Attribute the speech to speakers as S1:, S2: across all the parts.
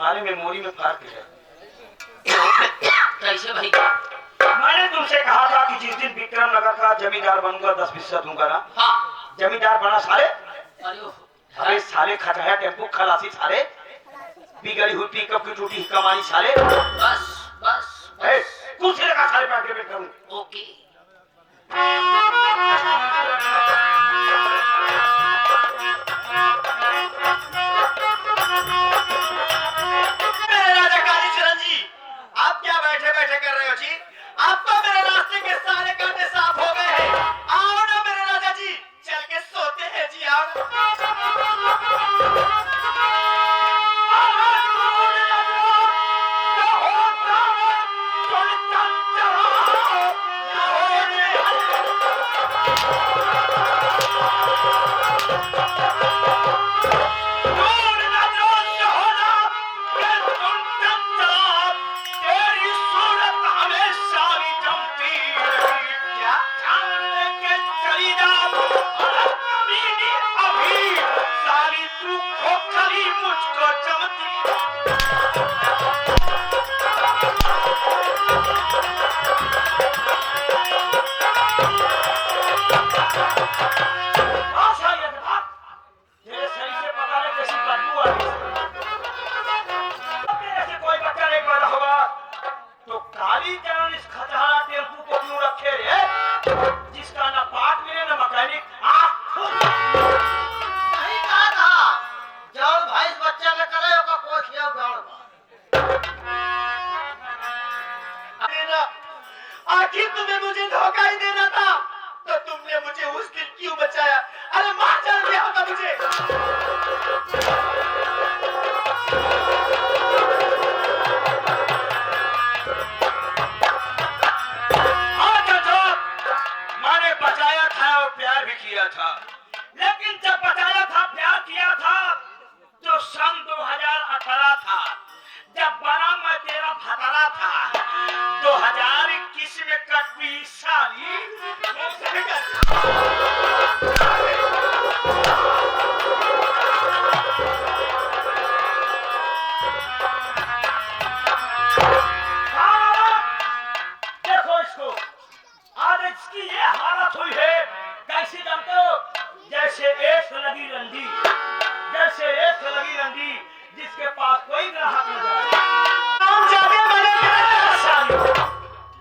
S1: तुम्हारे मेमोरी में फर्क है।
S2: कैसे भाई?
S1: मैंने तुमसे कहा था कि जिस दिन विक्रम नगर का जमींदार बनूंगा 10% दूंगा ना।
S2: हाँ।
S1: जमींदार बना साले।
S2: अरे
S1: साले खचाया टेम्पो खलासी साले, बिगड़ी हुई पिकअप की टूटी कमानी साले।
S2: बस बस
S1: कुछ लगा साले पे आगे बैठ करूं।
S2: ओके।
S3: आप क्या बैठे बैठे कर रहे हो जी? आपको मेरे रास्ते के सारे कांटे साफ हो गए हैं। आओ ना मेरे राजा जी, चल के सोते हैं जी। आओ। आखिर तुम्हें मुझे धोखा ही देना था, तो तुमने मुझे उस दिन क्यों बचाया? अरे मार डाल दिया होता मुझे।
S1: हाँ चाचा, मैंने बचाया था और प्यार भी किया था, लेकिन जब बचाया था प्यार किया था तो सन 2018 था, जब बना मैं तेरा भतरा था। 2021 में कटवी साली। देखो इसको, आज इसकी ये हालत हुई है, कैसी जानते हो? जैसे एक लगी रंडी, जैसे एक लगी रंडी जिसके पास कोई ग्राहक न जाए।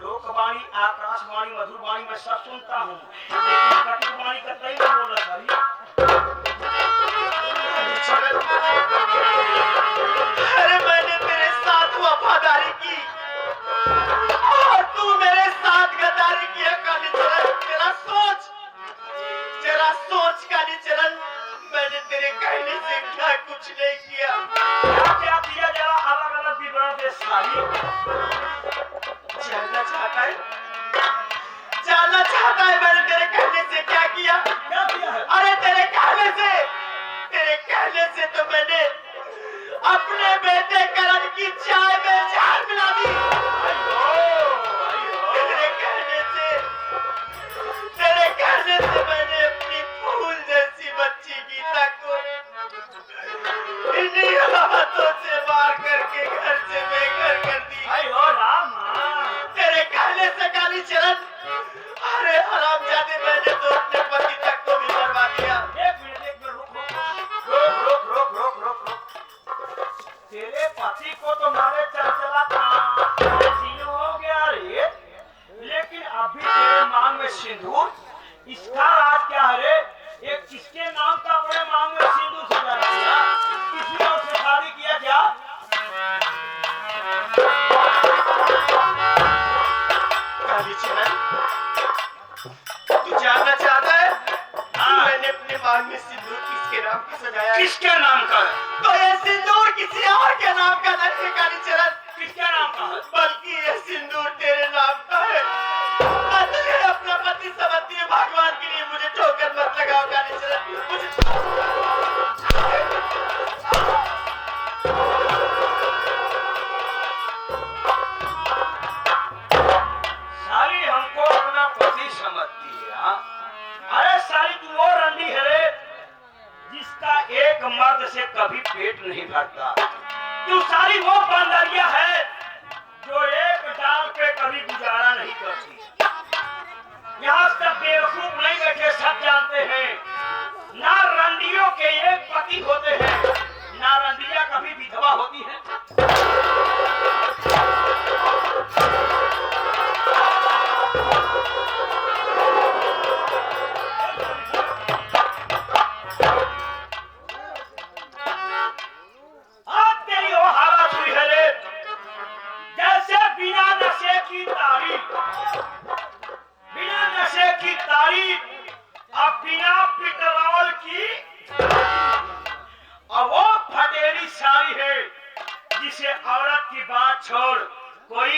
S1: लोकवाणी, आकाशवाणी, मधुरवाणी मैं सब सुनता हूँ, लेकिन कटुवाणी का कहीं नहीं बोल रहा था।
S3: अरे मैंने तेरे साथ वफादारी की और तू मेरे साथ गद्दारी की है कालीचरण। तेरा सोच कालीचरण, मैंने तेरे कहने से क्या कुछ नहीं किया।
S1: क्या किया? जरा अलग अलग विवरण दे साली।
S3: जानना चाहता है मैंने तेरे कहने से क्या किया?
S1: क्या किया है?
S3: अरे तेरे कहने से तो मैंने अपने बेटे करण की चाय में जान मिला दी। तेरे कहने से मैंने अपनी फूल जैसी बच्ची गीता को इन्हीं हाथों से मार करके घर से बेघर कर दी। तेरे कहने से कालीचरण, अरे हरामजादे, मैंने तो अपने पति तक को भी मरवा दिया।
S1: एक मिनट रुक। तेरे पति को तो मारे चला था, दिन हो गया रे, लेकिन अभी तेरे मांग में सिंदूर, इसका राज क्या है रे? एक किसके नाम का अपने मांग में सिंदूर सजा दिया? किसी और से शादी किया क्या?
S3: तू जानना चाहता है मैंने अपने मांग में सिंदूर किसके नाम का सजाया?
S1: किसके नाम का है?
S3: तो ये सिंदूर किसी और के नाम का नहीं है कालीचरण।
S1: किसके नाम का है?
S3: बल्कि ये सिंदूर तेरे नाम का है। मैं तुझे अपना पति समझती हूँ, भगवान के लिए मुझे ठोकर मत लगाओ कालीचरण।
S1: साली हमको अपना पति समझती है। हाँ? अरे साली तू वो रंडी है रे जिसका एक मर्द से कभी पेट नहीं भरता। तू सारी वो बंदरिया है जो एक डाल पे कभी गुजारा नहीं करती। यहाँ सब बेवकूफ नहीं बैठे, सब जानते हैं ना रंडियों के एक पति होते हैं, ना रंडिया कभी विधवा होती है। आज तेरी वो हालत हुई है रे, जैसे बिना नशे की तारीफ, बिना नशे की तारीफ, अब बिना पेट्रोल की, और वो फटेरी साड़ी है जिसे औरत की बात छोड़ कोई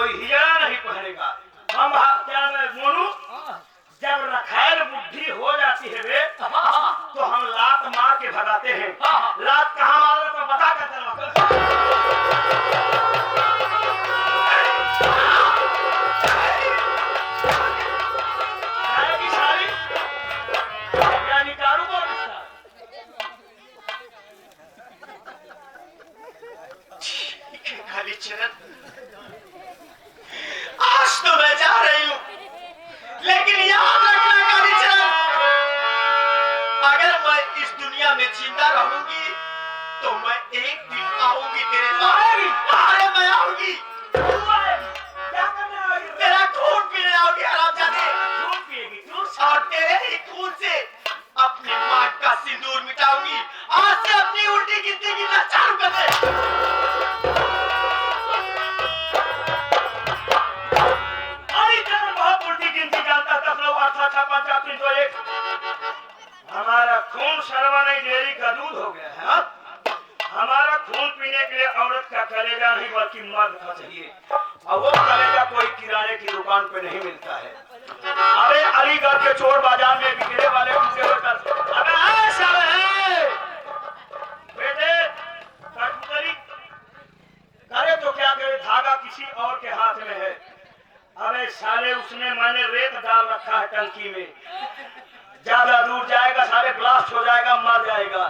S1: हिजड़ा नहीं पहनेगा। हम क्या मैं बोलूं, जब रखैल बुद्धि हो जाती है रे तो हम लात मार के भगाते हैं। लात कहाँ मारो तो बता कर
S3: चरण, आज तो मैं जा रही हूँ, लेकिन याद रखना कालीचरण, अगर मैं इस दुनिया में जिंदा रहूंगी तो मैं एक दिन आऊंगी तेरे पास। अरे मैं आऊंगी, तेरा खून पीने आऊंगी हरामजादे, और तेरे ही खून से अपने मां का सिंदूर मिटाऊंगी। आज से अपनी उल्टी गिनती गिनना चालू कर दे।
S1: हमारा खून शर्मा नहीं डेयरी का दूध हो गया है। हमारा खून पीने के लिए औरत का कलेजा नहीं बल्कि मर्द का चाहिए, और वो कलेजा कोई किराने की दुकान पे नहीं मिलता है। अरे अलीगढ़ के चोर बाजार में बिकने वाले उनसे होकर अबे ऐसा है बेटे, कटपुतली करे तो क्या करे, धागा किसी और के हाथ में है। अबे साले उसने मैंने रेत डाल रखा है टंकी में, ज्यादा दूर जाएगा सारे ब्लास्ट हो जाएगा, मर जाएगा।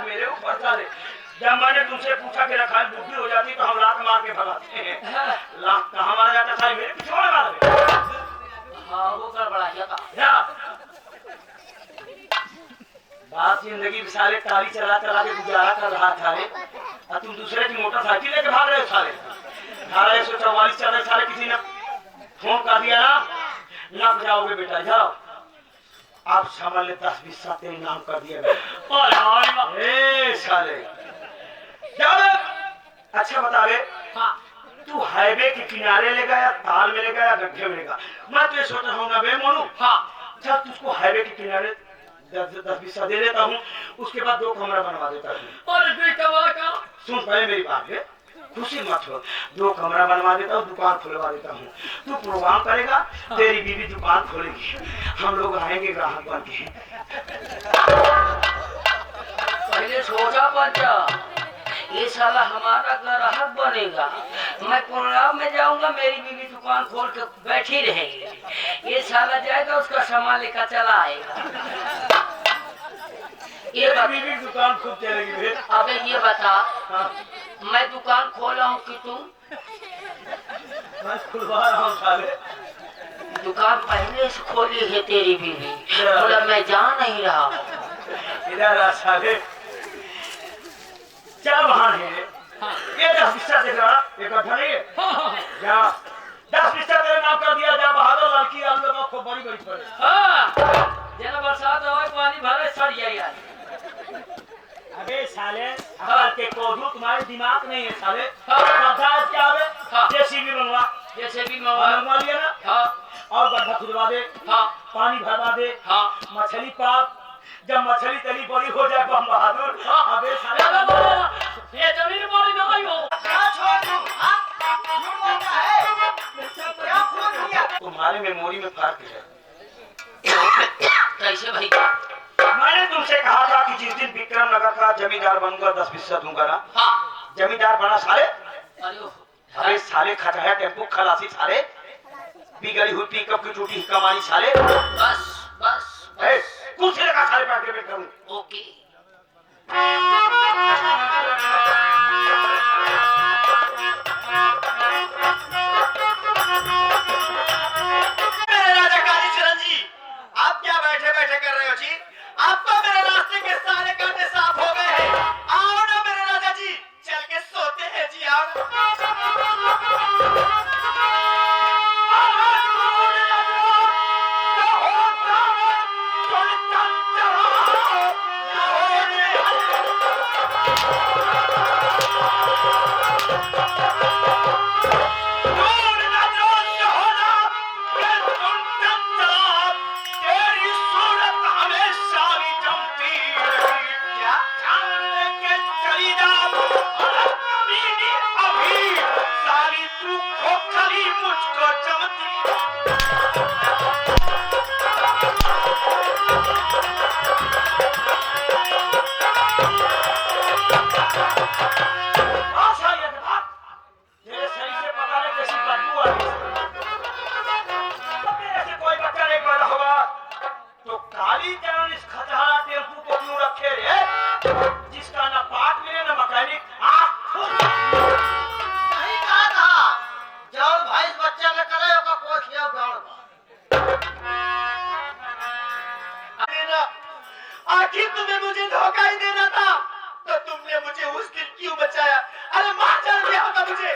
S1: मेरे ऊपर साले, जब मैंने तुमसे पूछा कि रखा बुद्धि हो जाती तो हम लात मार के भगाते हैं। लात कहाँ मारा जाता था, मेरे पीछे मार दे।
S2: हाँ वो कर बड़ा क्या
S1: बात जिंदगी में साले ताली चला चला के गुजारा कर रहा था रे, और तुम दूसरे की मोटरसाइकिल लेके भाग रहे हो साले। 144 चल रहे साले, किसी ने फोन कर दिया ना बजाओगे बेटा, जाओ आप समझ ले 10-20 साल तेरे नाम कर दिया साले। अच्छा बता रहे, तू हाईवे के किनारे ले गया, ताल में ले गया, गड्ढे में ले गया। मैं तो ये सोच रहा हूँ ना बे मोनू, चल तुझको हाईवे के किनारे 10-20 साल दे देता हूँ, उसके बाद 2 कमरा बनवा देता हूँ। सुन पहले मेरी बात है, खुशी मत हो, 2 कमरा बनवा देता हूँ, दुकान खुलवा देता हूँ। तू प्रोग्राम करेगा, तेरी बीवी दुकान खोलेगी, हम लोग आएंगे ग्राहक बन के।
S2: पहले सोचा बच्चा, ये साला हमारा ग्राहक बनेगा, मैं प्रोग्राम में जाऊंगा, मेरी बीवी दुकान खोल के बैठी रहेगी, ये साला जाएगा उसका सामान लेकर चला आएगा। ये
S1: बीवी दुकान खुद चलेगी।
S2: अबे ये बता, मैं दुकान खोला हूँ कि तुम?
S1: मैं खुलवा रहा हूँ साले।
S2: दुकान पहले से खोली है तेरी बीवी, बोला मैं जा नहीं रहा हूँ।
S1: इधर साले क्या वहाँ है? ये 10 हिस्सा देख रहा, इकट्ठा नहीं है? जा 10 हिस्सा तेरे नाम कर दिया, जा बहादुर लड़की हम लोगों को बड़ी बड़ी पड़े।
S2: जना बरसात हो पानी भरे सड़ जाएगा।
S1: अबे साले के कोधू तुम्हारे दिमाग नहीं है साले। क्या जेसीबी बनवा,
S2: जेसीबी
S1: बनवा लिया ना, और गड्ढा खुदवा दे, पानी भरवा दे, मछली पाल, जब मछली तली बड़ी हो जाए बम बहादुर, अबे साले
S2: ये जमीन बड़ी नहीं हो।
S3: क्या छोड़ दूं? हाँ? झूठ बोलता है? क्या फोन किया?
S1: तुम्हारे मेमोरी में फर्क है।
S2: कैसे भाई?
S1: मैंने तुमसे कहा था कि जिस दिन विक्रम नगर का जमींदार बनूंगा 10% दूंगा ना।
S2: हाँ।
S1: जमींदार बना साले।
S2: अरे
S1: अबे साले खटाया टेम्पो खलासी साले, बिगड़ी हुई पिकअप की टूटी कमानी साले।
S2: बस बस
S1: कुछ लगा साले पैकेट में करूं।
S2: ओके।
S3: मेरे राजा कालीचरण जी, आप क्या बैठे बैठे कर रहे हो जी? आपको मेरे रास्ते के सारे कांटे साफ हो गए हैं। आओ ना मेरे राजा जी, चल के सोते हैं जी। आओ आखिर तुम्हें मुझे धोखा ही देना था, तो तुमने मुझे उस दिन क्यों बचाया? अरे मार डाल दिया होगा मुझे।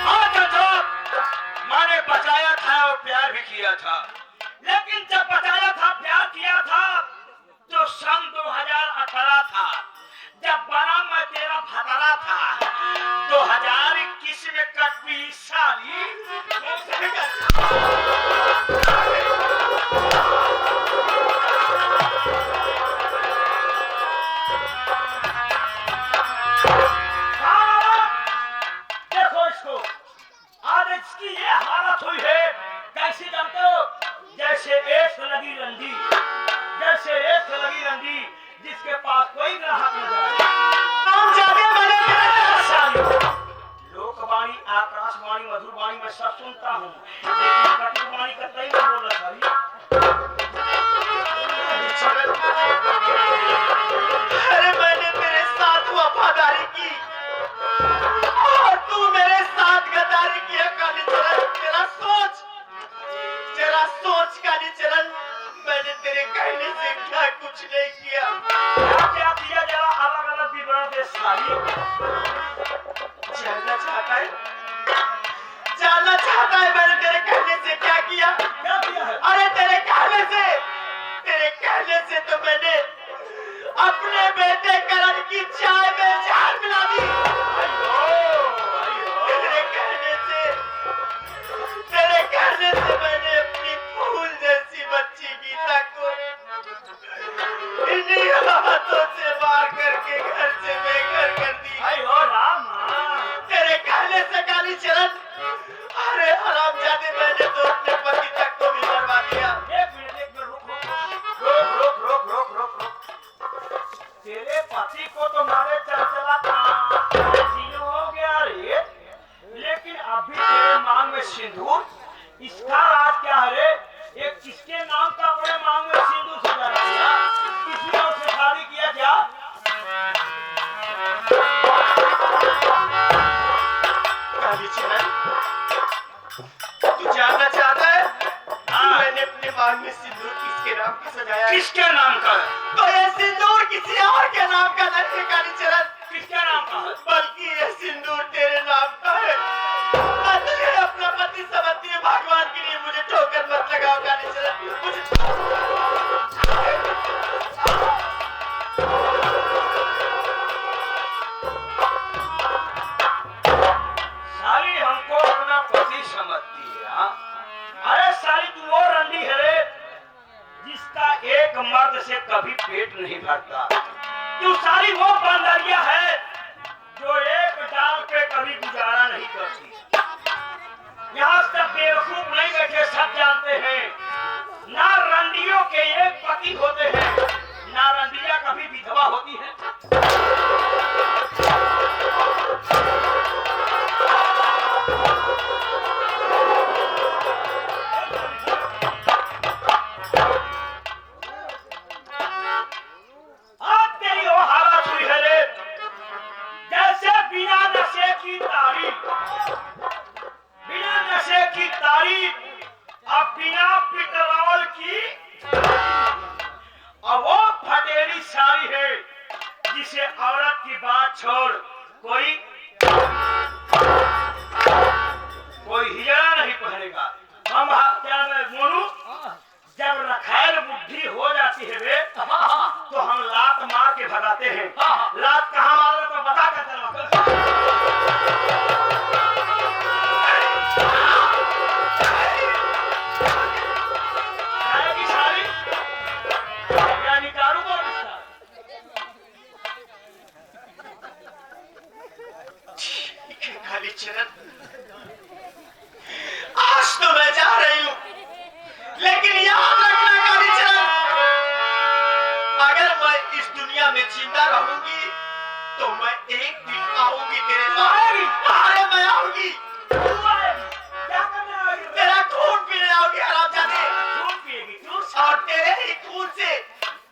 S1: हाँ चाचा, मैंने बचाया था और प्यार भी किया था, लेकिन जब बचाया था प्यार किया था तो सन 2018 था, जब बना मैं तेरा भतरा था। 2021 में कटवी साली। देखो इसको, आज इसकी ये हालत हुई है, कैसी जानते हो? जैसे एक लगी रंडी, जैसे एक लगी रंडी जिसके पास कोई ग्राहक न जाए। लोकवाणी, आकाशवाणी, मधुरवाणी मैं सब सुनता हूँ, लेकिन कटुवाणी का कहीं नहीं बोल रहा।
S3: अरे मैंने तेरे साथ वफादारी की और तू मेरे साथ गद्दारी किया कालीचरण। जरा सोच कालीचरण, मैंने तेरे कहने से क्या कुछ नहीं किया।
S1: क्या किया? जरा अलग अलग विवरण दे साली।
S3: जानना चाहता है मैंने तेरे कहने से क्या किया?
S1: क्या किया है?
S3: अरे तेरे कहने से तो मैंने अपने बेटे करण की चाय में जान मिला दी। तेरे कहने से मैंने अपनी फूल जैसी बच्ची गीता को इन्हीं हाथों से मार करके घर से बेघर कर दी। तेरे कहने से कालीचरण, अरे हरामजादे, मैंने तो अपने पति तक को भी मरवा दिया।
S1: एक मिनट रुक। तेरे पति को तो मारे चला तीनों हो गया रे, लेकिन अभी तेरे मांग में सिंदूर, इसका राज क्या है रे? एक किसके नाम का अपने मांग में सिंदूर सजा दिया? किसी और से शादी किया क्या?
S3: कालीचरण, तू जानना चाहता है मैंने अपने मांग में सिंदूर किसके नाम का सजाया है?
S1: किसके नाम का है?
S3: तो ये सिंदूर किसी और के नाम का नहीं है कालीचरण,
S1: किसके नाम का है?
S3: बल्कि ये सिंदूर तेरे नाम का है। और तुझे अपना पति समझती है, भगवान के लिए मुझे ठोकर मत लगाओ कालीचरण।
S1: होते हैं, ना रंडियों के एक पति होते हैं, ना रंडिया कभी विधवा होती है। आज तेरी वो हालत हुई है रे, जैसे बिना नशे की तारीफ, बिना नशे की तारीफ, अब बिना पेट्रोल की, और वो फटेरी साड़ी है जिसे औरत की बात छोड़ कोई हिजड़ा नहीं पहनेगा। हम क्या मैं बोलूं, जब रखैल बुद्धि हो जाती है वे, तो हम लात मार के भगाते हैं। लात कहाँ मारो तो बता कर
S3: चरण, आज तो मैं जा रही हूं, लेकिन याद रखना कालीचरण, अगर मैं इस दुनिया में जिंदा रहूंगी तो मैं एक दिन आऊंगी तेरे पास। अरे मैं आऊंगी, तेरा खून पीने आऊंगी हरामजादे।
S1: खून पिएगी तू?
S3: और तेरे ही खून से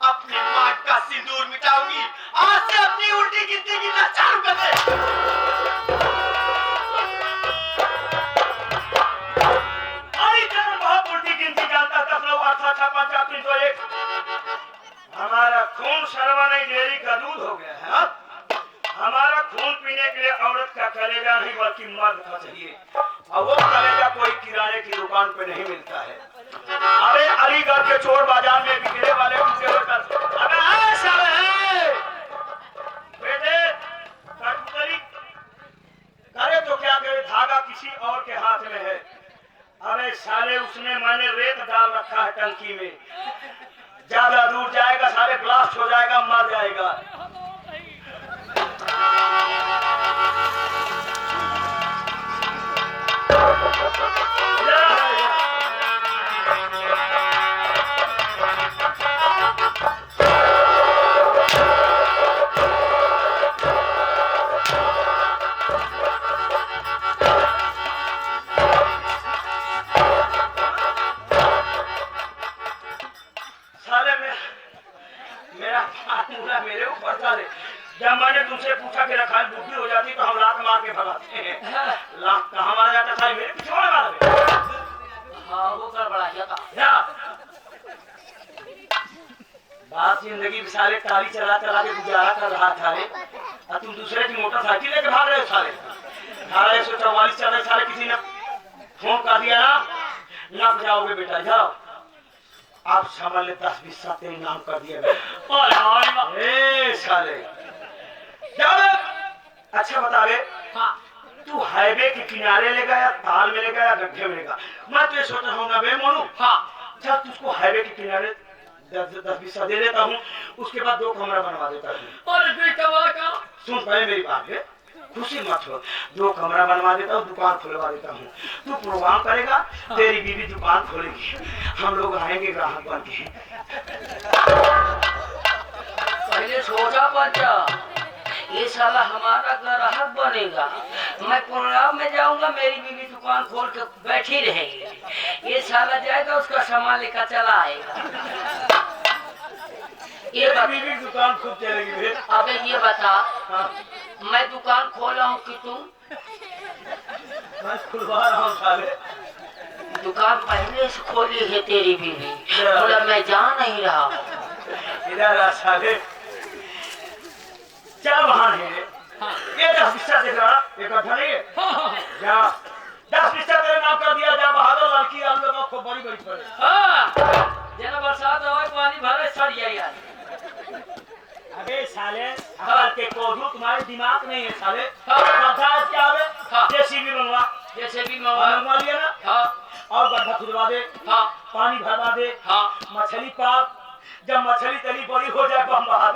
S3: अपने मां का सिंदूर मिटाऊंगी। आज से अपनी उल्टी गिनती गिनना चालू कर दे।
S1: हमारा खून शर्माने डेयरी का दूध हो गया है। हमारा खून पीने के लिए औरत का कलेजा नहीं बल्कि मर्द का चाहिए, और वो कलेजा कोई किराने की दुकान पे नहीं मिलता है। अरे अलीगढ़ के चोर बाजार में बिकने वाले बेटे करे तो क्या करे, धागा किसी और के हाथ में है। अरे साले उसने मैंने रेत डाल रखा है टंकी में, ज्यादा दूर जाएगा साले ब्लास्ट हो जाएगा, मर जाएगा। मेरे ऊपर साले, जब मैंने तुमसे पूछा कि रखाल बुद्धि हो जाती तो हम लात मार के भगाते हैं। लात कहाँ मारा जाता था, मेरे पीछे मारा।
S2: हाँ वो कर बड़ा
S1: क्या बात, जिंदगी साले टाली चला चला के गुजारा कर रहा था रे, और तुम दूसरे की मोटरसाइकिल लेके भाग रहे हो साले। 1844 चल रहे साले, किसी ने फोन कर दिया ना जाओगे बेटा, जाओ आप समझ ले 10-20 साल तेरे नाम कर दिया ए साले। अच्छा बता बे, तू हाईवे के किनारे लेगा या ताल में लेगा या गड्ढे में लेगा? मैं तो ये सोच रहा हूँ ना बे मोनू, जब तुझको हाईवे के किनारे 10-20 साल दे देता हूँ, उसके बाद 2 कमरा बनवा देता हूँ। सुन पहले मेरी बात है, खुशी मत हो, 2 कमरा बनवा देता हूँ, दुकान खुलवा देता हूँ। तू प्रोग्राम करेगा, तेरी बीवी दुकान खोलेगी, हम लोग आएंगे ग्राहक बन के।
S2: पहले सोचा बच्चा, ये साला हमारा ग्राहक बनेगा, मैं प्रोग्राम में जाऊंगा, मेरी बीवी दुकान खोल के बैठी रहेगी, ये साला जाएगा उसका सामान लेकर चला आएगा। ये
S1: बीवी दुकान खूब चलेगी फिर।
S2: अबे ये बता, मैं दुकान खोला हूँ कि तुम?
S1: मैं खुलवा रहा हूँ साले।
S2: दुकान पहले से खोली है तेरी बीवी, बोला मैं जा नहीं रहा।
S1: इधर साले क्या बहान है ये 10 पैसा देख रहा, इकट्ठा नहीं है क्या? 10 पैसा तेरे नाम कर दिया, जा बहादुर लड़की हम लोगों को बड़ी बड़ी पड़े।
S2: जना बरसात हो पानी भरे सड़ जाए यार।
S1: अबे साले के कोधू, तुम्हारे दिमाग नहीं है साले। क्या जेसीबी मंगवा,
S2: जेसीबी
S1: मंगवा लिया ना, और गड्ढा खुदवा दे, पानी भरवा दे, मछली पाल, जब मछली तली बड़ी हो जाए तो हम बाहर